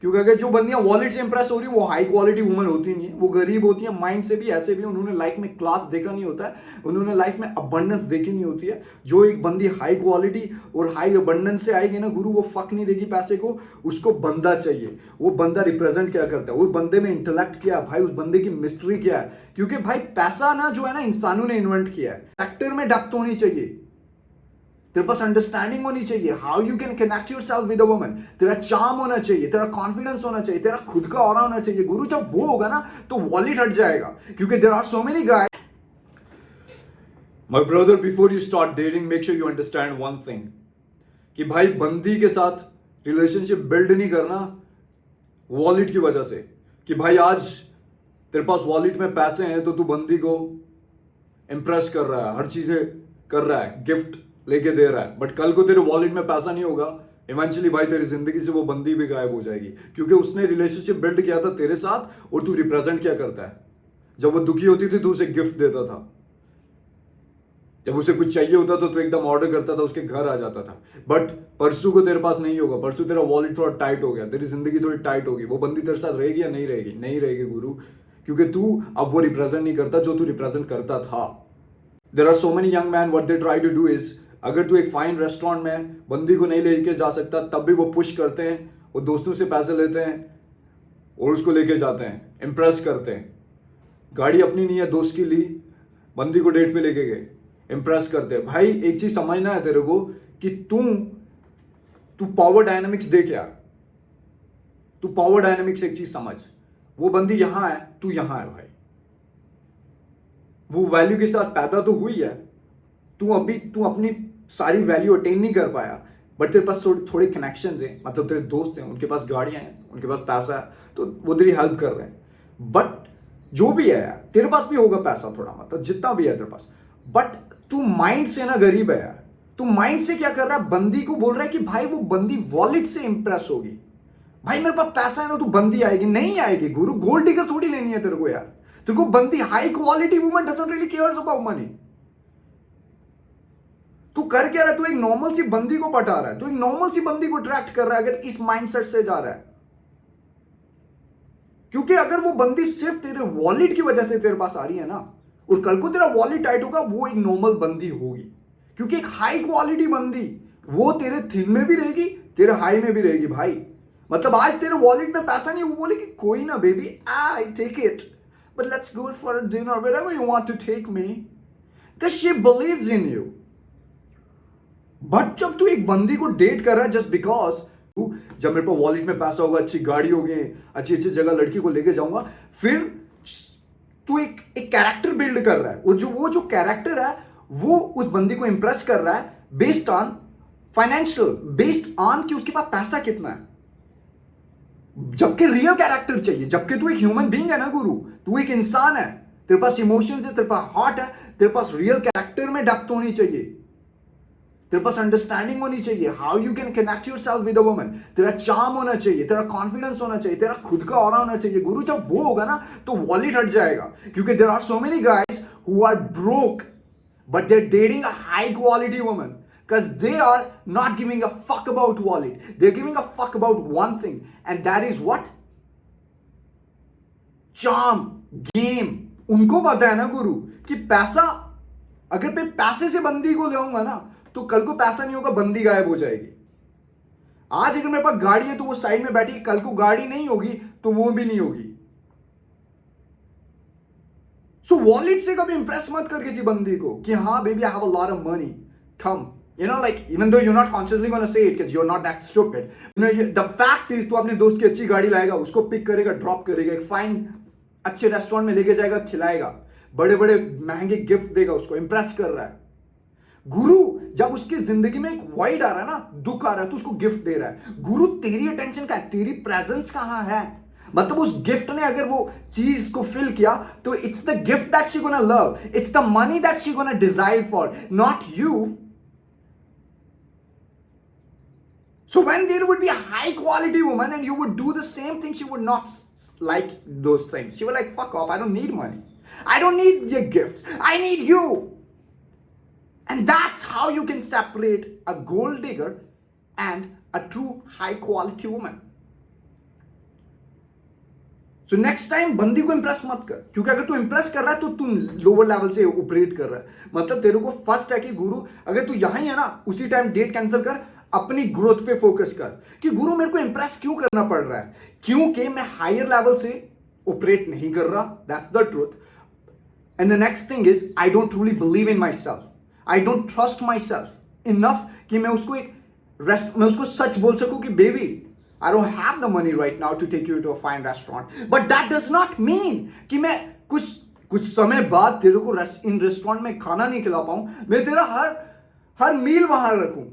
क्योंकि अगर जो बंदियां वॉलेट से इंप्रेस हो रही है वो हाई क्वालिटी वुमन होती नहीं है, वो गरीब होती है माइंड से भी, ऐसे भी उन्होंने लाइफ में क्लास देखा नहीं होता है, उन्होंने लाइफ में अबंडेंस देखी नहीं होती है। जो एक बंदी हाई क्वालिटी और हाई अबंडेंस से आएगी ना गुरु, वो फक नहीं देगी पैसे को, उसको बंदा चाहिए। वो बंदा रिप्रेजेंट क्या करता है, वो बंदे में इंटेलेक्ट क्या है भाई, उस बंदे की मिस्ट्री क्या है। क्योंकि भाई पैसा ना जो है ना इंसानों ने इन्वेंट किया है। फैक्टर में डेप्थ होनी चाहिए, तेरे पास अंडरस्टैंडिंग होनी चाहिए, how you can connect yourself with a woman, तेरा चार्म होना चाहिए, तेरा कॉन्फिडेंस होना चाहिए, तेरा खुद का ऑरा होना चाहिए गुरु। जब वो होगा ना तो वॉलेट हट जाएगा। क्योंकि there are so many guys. My brother, before you start dating make sure you understand one thing, कि भाई बंदी के साथ रिलेशनशिप बिल्ड नहीं करना वॉलेट की वजह से, कि भाई आज तेरे पास वॉलेट में पैसे हैं तो तू बंदी को इंप्रेस कर रहा है, हर चीजें कर रहा है, गिफ्ट लेके दे रहा है, बट कल को तेरे वॉलेट में पैसा नहीं होगा, इवेंचुअली भाई तेरी जिंदगी से वो बंदी भी गायब हो जाएगी। क्योंकि उसने रिलेशनशिप बिल्ड किया था तेरे साथ, और तू रिप्रेजेंट क्या करता है। जब वो दुखी होती थी तो उसे गिफ्ट देता था, जब उसे कुछ चाहिए होता था तो एकदम ऑर्डर करता था, उसके घर आ जाता था। बट परसों को तेरे पास नहीं होगा, परसों तेरा वॉलेट थोड़ा टाइट हो गया, तेरी जिंदगी थोड़ी टाइट होगी, वो बंदी तेरे साथ रहेगी या नहीं रहेगी? नहीं रहेगी गुरु, क्योंकि तू अब वो रिप्रेजेंट नहीं करता जो तू रिप्रेजेंट करता था। There are so many young man, what they try to do is, अगर तू एक फाइन रेस्टोरेंट में बंदी को नहीं लेके जा सकता तब भी वो पुश करते हैं, वो दोस्तों से पैसे लेते हैं और उसको लेके जाते हैं, इंप्रेस करते हैं। गाड़ी अपनी नहीं है, दोस्त की ली, बंदी को डेट पे लेके गए, इंप्रेस करते हैं। भाई एक चीज समझना है तेरे को, कि तू पावर डायनामिक्स देख यार, तू पावर डायनामिक्स एक चीज समझ, वो बंदी यहां है, तू यहां है भाई, वो वैल्यू के साथ पैदा तो हुई है, तू अपनी सारी वैल्यू अटेन नहीं कर पाया, बट तेरे पास थोड़े कनेक्शन हैं, मतलब तेरे दोस्त हैं, उनके पास गाड़ियां हैं, उनके पास पैसा है, तो वो तेरी हेल्प कर रहे हैं। बट जो भी है यार, तेरे पास भी होगा पैसा थोड़ा, मतलब जितना भी है तेरे पास, बट तू माइंड से ना गरीब है यार। तू माइंड से क्या कर रहा है, बंदी को बोल रहा है कि भाई वो बंदी वॉलेट से इंप्रेस होगी। भाई मेरे पास पैसा है ना तो बंदी आएगी, नहीं आएगी गुरु, गोल्ड डिगर थोड़ी लेनी है तेरे को यार। तेरे को बंदी, high quality woman doesn't really cares about money. तू कर क्या रहा है, तू एक नॉर्मल सी बंदी को पटा रहा है, तू एक नॉर्मल सी बंदी को अट्रैक्ट कर रहा है, अगर इस माइंडसेट से जा रहा है। क्योंकि अगर वो बंदी सिर्फ तेरे वॉलेट की वजह से तेरे पास आ रही है ना, और कल को तेरा वॉलेट टाइट होगा, वो एक नॉर्मल बंदी होगी। क्योंकि एक हाई क्वालिटी बंदी, वो तेरे थिन में भी रहेगी, तेरे हाई में भी रहेगी भाई। मतलब आज तेरे वॉलेट में पैसा नहीं, वो बोलेगी कोई ना baby, I take it, but let's go for a dinner wherever you want to take me, because she believes in you. But जब तू एक बंदी को डेट कर रहा है जस्ट बिकॉज जब मेरे पास वॉलेट में पैसा होगा, अच्छी गाड़ी होगी, अच्छी अच्छी जगह लड़की को लेके जाऊंगा, फिर तू एक कैरेक्टर बिल्ड कर रहा है, और वो जो कैरेक्टर है वो उस बंदी को इंप्रेस कर रहा है based on financial, based on कि उसके पास पैसा कितना है। जबकि रियल कैरेक्टर चाहिए, जबकि तू एक ह्यूमन बीइंग है ना गुरु, तू एक इंसान है, तेरे पास इमोशंस है, तेरे पास हार्ट है, तेरे पास रियल कैरेक्टर में डेप्थ होनी चाहिए, तेरे पास अंडरस्टैंडिंग होनी चाहिए, how you can connect yourself with a woman, तेरा चार्म होना चाहिए, तेरा कॉन्फिडेंस होना चाहिए, तेरा खुद का ऑरा होना चाहिए गुरु। जब वो होगा ना तो वॉलेट हट जाएगा। क्योंकि there are so many guys who are broke but they are dating a high quality woman, because they are not giving a fuck about wallet, they're giving a fuck about one thing, and that is what? charm, game। उनको पता है ना गुरु कि पैसा, अगर मैं पैसे से बंदी को ले आऊंगा ना तो कल को पैसा नहीं होगा, बंदी गायब हो जाएगी। आज अगर मेरे पास गाड़ी है तो वो साइड में बैठी, कल को गाड़ी नहीं होगी तो वो भी नहीं होगी। सो वॉलेट से कभी इंप्रेस मत कर किसी बंदी को कि हाँ baby I have a lot of money, come, you know, like even though you're not consciously going to say it because you're not that stupid, you know, the fact is तू अपने दोस्त की अच्छी गाड़ी लाएगा, उसको पिक करेगा, drop करेगा, एक फाइन अच्छे रेस्टोरेंट में लेके जाएगा, खिलाएगा, बड़े बड़े महंगे गिफ्ट देगा, उसको इंप्रेस कर रहा है गुरु। जब उसकी जिंदगी में एक वाइड आ रहा है ना, दुख आ रहा है, तो उसको गिफ्ट दे रहा है गुरु। तेरी अटेंशन कहां है, तेरी प्रेजेंस कहां है? मतलब उस गिफ्ट ने अगर वो चीज को फिल किया तो it's the gift that she gonna love, it's the money that she gonna desire for, not you. So when there would be a high quality woman and you would do the same thing, she would not like those things. She would like, fuck off, I don't need money, I don't need your gifts, I need you. And that's how you can separate a gold digger and a true high quality woman. So next time बंदी को Impress मत कर, क्योंकि अगर तू Impress कर रहा है तो तुम लोअर लेवल से ऑपरेट कर रहा है। मतलब तेरे को फर्स्ट है कि गुरु अगर तू यहां ही है ना, उसी टाइम डेट कैंसिल कर, अपनी ग्रोथ पे फोकस कर कि गुरु मेरे को इंप्रेस क्यों करना पड़ रहा है, क्योंकि मैं हायर लेवल से ऑपरेट नहीं कर रहा। That's the truth. And the next thing is I don't truly believe in my self, I don't trust my self enough कि मैं उसको सच बोल सकूं कि baby I don't have the money right now to take you to a fine restaurant. But that does not mean कि मैं कुछ समय बाद तेरे को इन रेस्टोरेंट में खाना नहीं खिला पाऊं, मैं तेरा हर मील वहां रखूं।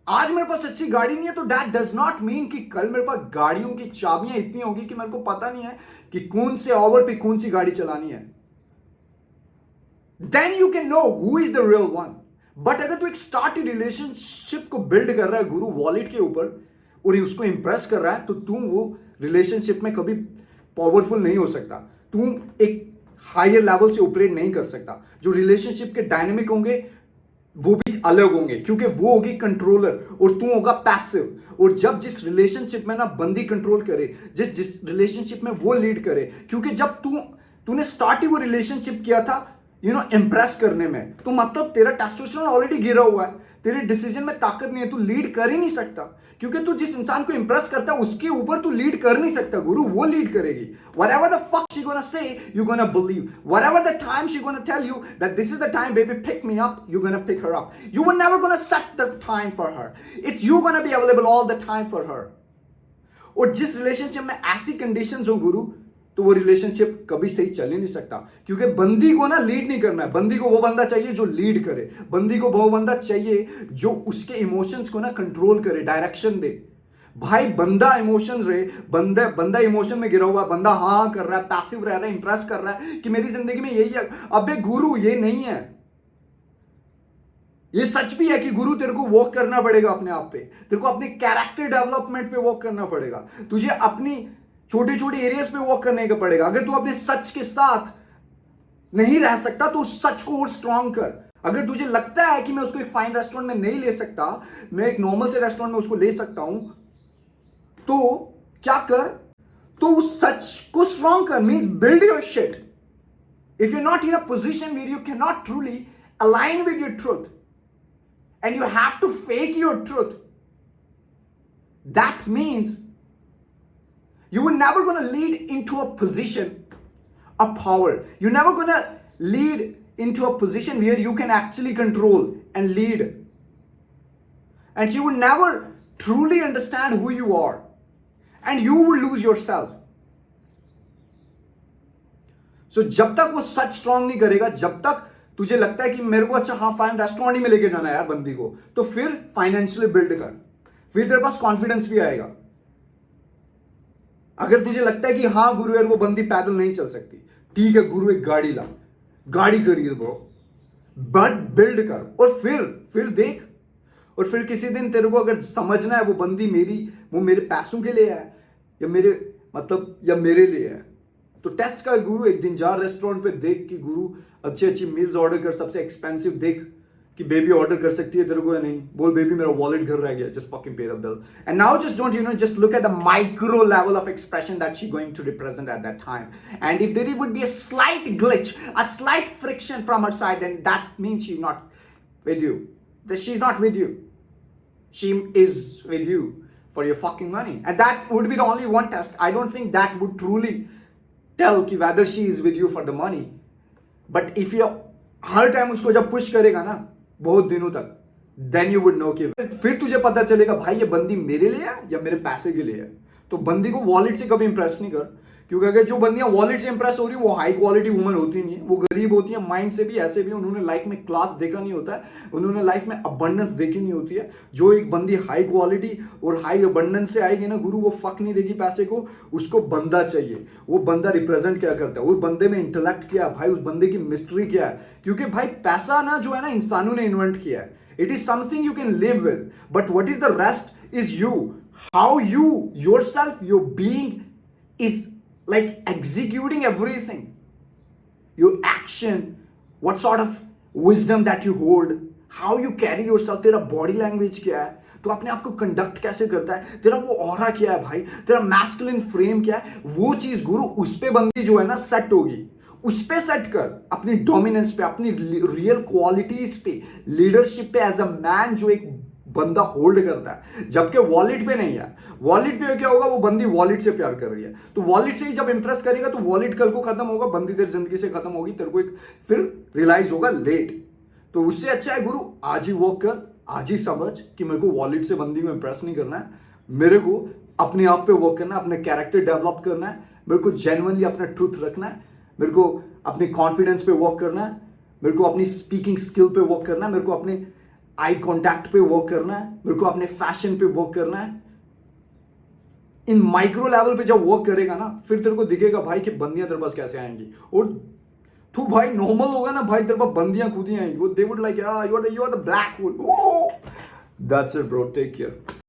आज मेरे पास अच्छी गाड़ी नहीं है तो that does not mean कि कल मेरे पास गाड़ियों की चाबियां इतनी होगी कि मेरे को पता नहीं है कि कौन से ओवर पे कौन सी गाड़ी चलानी है। Then you can know who is the real one. But अगर तू एक स्टार्ट रिलेशनशिप को बिल्ड कर रहा है गुरु वॉलेट के ऊपर और उसको इंप्रेस कर रहा है, तो तू वो रिलेशनशिप में कभी पावरफुल नहीं हो सकता। तू एक हायर लेवल से ऑपरेट नहीं कर सकता। जो रिलेशनशिप के डायनेमिक होंगे वो भी अलग होंगे, क्योंकि वो होगी कंट्रोलर और तू होगा पैसिव। और जब जिस रिलेशनशिप में ना बंदी कंट्रोल करे, जिस रिलेशनशिप में वो लीड करे, क्योंकि जब तूने स्टार्ट ही वो रिलेशनशिप किया था इंप्रेस करने में, तो मतलब तेरा टेस्टोस्टेरोन ऑलरेडी गिरा हुआ है, तेरे डिसीजन में ताकत नहीं है, तू लीड कर ही नहीं सकता। क्योंकि तू जिस इंसान को इंप्रेस करता है उसके ऊपर तू लीड कर नहीं सकता। गुरु वो लीड करेगी। Whatever the fuck she gonna say, you're gonna believe. Whatever the time she gonna tell you that this is the time, baby, pick me up, you're gonna pick her up. You were never gonna set the time for her. It's you gonna be available all the time for her. और जिस relationship में ऐसी conditions हो गुरु, तो वो relationship कभी सही चल ही नहीं सकता। क्योंकि बंदी को ना लीड नहीं करना है, बंदी को वो बंदा चाहिए जो लीड करे, बंदी को वो बंदा चाहिए जो उसके इमोशंस को ना कंट्रोल करे, डायरेक्शन दे। भाई बंदा इमोशंस रहे, बंदा इमोशन में गिरा हुआ, बंदा हाँ कर रहा है, पैसिव रह रहा है, इंप्रेस कर रहा है कि मेरी जिंदगी में यही है। अबे गुरु ये नहीं है। ये सच भी है कि गुरु तेरे को वर्क करना पड़ेगा अपने आप पे, तेरे को अपने कैरेक्टर डेवलपमेंट पे वर्क करना पड़ेगा, तुझे अपनी छोटे छोटे एरियाज पे वर्क करने का पड़ेगा। अगर तू अपने सच के साथ नहीं रह सकता तो उस सच को और स्ट्रांग कर। अगर तुझे लगता है कि मैं उसको एक फाइन रेस्टोरेंट में नहीं ले सकता, मैं एक नॉर्मल से रेस्टोरेंट में उसको ले सकता हूं, तो क्या कर, तो उस सच को स्ट्रांग कर। Means build your shit. If you not in a position where you can not truly align with your truth and you have to fake your truth, that means you were never going to lead into a position of power. You're never going to lead into a position where you can actually control and lead. And you would never truly understand who you are. And you will lose yourself. So जब तक वो सच strong नहीं करेगा, जब तक तुझे लगता है कि मेरे को अच्छा हाँ फाइन रेस्टोरेंट ही में लेके जाना है यार बंदी को, तो फिर फाइनेंशियली बिल्ड कर, फिर तेरे पास कॉन्फिडेंस भी आएगा। अगर तुझे लगता है कि हाँ गुरु यार वो बंदी पैदल नहीं चल सकती, ठीक है गुरु एक गाड़ी ला, गाड़ी खरीद ब्रो, बट बिल्ड कर और फिर देख। और फिर किसी दिन तेरे को अगर समझना है वो बंदी वो मेरे पैसों के लिए है या मेरे लिए है, तो टेस्ट कर गुरु। एक दिन जा रेस्टोरेंट पे, देख कि गुरु अच्छी मील्स ऑर्डर कर, सबसे एक्सपेंसिव देख कि बेबी ऑर्डर कर सकती है तेरे को या नहीं। बोल बेबी मेरा वॉलेट घर रह गया, just fucking pay the bill. And now just don't just look at the micro level of expression that she going to represent at that time. And if there would be a slight glitch, a slight friction from her side, then that means she is not with you, that she is not with you, she is with you for your fucking money. And that would be the only one test. I don't think that would truly tell कि whether she is with you for the money. But if you her time उसको जब push करेगा ना बहुत दिनों तक, then you would know कि फिर तुझे पता चलेगा भाई ये बंदी मेरे लिए है या मेरे पैसे के लिए है। तो बंदी को वॉलेट से कभी इंप्रेस नहीं कर, क्योंकि अगर जो बंदियां वॉलेट से इंप्रेस हो रही है वो हाई क्वालिटी वुमन होती नहीं है, वो गरीब होती है माइंड से भी, ऐसे भी उन्होंने लाइफ में क्लास देखा नहीं होता है, उन्होंने लाइफ में अबंडेंस देखी नहीं होती है। जो एक बंदी हाई क्वालिटी और हाई अबंडेंस से आएगी ना गुरु, वो फक नहीं देगी पैसे को, उसको बंदा चाहिए। वो बंदा रिप्रेजेंट क्या करता है, उस बंदे में इंटेलेक्ट क्या है भाई, उस बंदे की मिस्ट्री क्या है। क्योंकि भाई पैसा ना जो है ना इंसानों ने इन्वेंट किया है, it is something you can live with, but what is the rest is you, how you yourself, your being is like executing everything, your action, what sort of wisdom that you hold, how you carry yourself, तेरा body language क्या है, तो अपने आप को conduct कैसे करता है, तेरा वो ऑरा क्या है भाई, तेरा मैस्कुलिन फ्रेम क्या है, वो चीज गुरु उस पे बंदी जो है ना सेट होगी। उस पे सेट कर, अपनी डोमिनेंस पे, अपनी रियल क्वालिटीज पे, लीडरशिप पे एज अ मैन जो एक बंदा होल्ड करता है, जबकि वॉलेट पे नहीं है। वॉलेट पे क्या होगा, वो बंदी वॉलेट से प्यार कर रही है, तो वॉलेट से ही जब इंप्रेस करेगा तो वॉलेट कल को खत्म होगा, बंदी तेरी जिंदगी से खत्म होगी, तेरे को एक फिर रियलाइज होगा लेट। तो उससे अच्छा है गुरु आज ही वर्क कर, आज ही समझ कि मेरे को वॉलेट से बंदी को इंप्रेस नहीं करना है, मेरे को अपने आप पे वर्क करना है, अपने कैरेक्टर डेवलप करना है, मेरे को जेन्युइनली अपना ट्रूथ रखना है, मेरे को अपने कॉन्फिडेंस पे वर्क करना है, मेरे को अपनी स्पीकिंग स्किल पे वर्क करना है, मेरे को अपने आई कांटेक्ट पे वर्क करना है, मेरे को अपने फैशन पे वर्क करना है। इन माइक्रो लेवल पे जब वर्क करेगा ना, फिर तेरे को दिखेगा भाई कि बंदियां तेरे पास कैसे आएंगी। और तू भाई नॉर्मल होगा ना भाई, तेरे पास बंदियां खुद ही आएंगी, वो they would like you are the black hole. That's it bro, take care.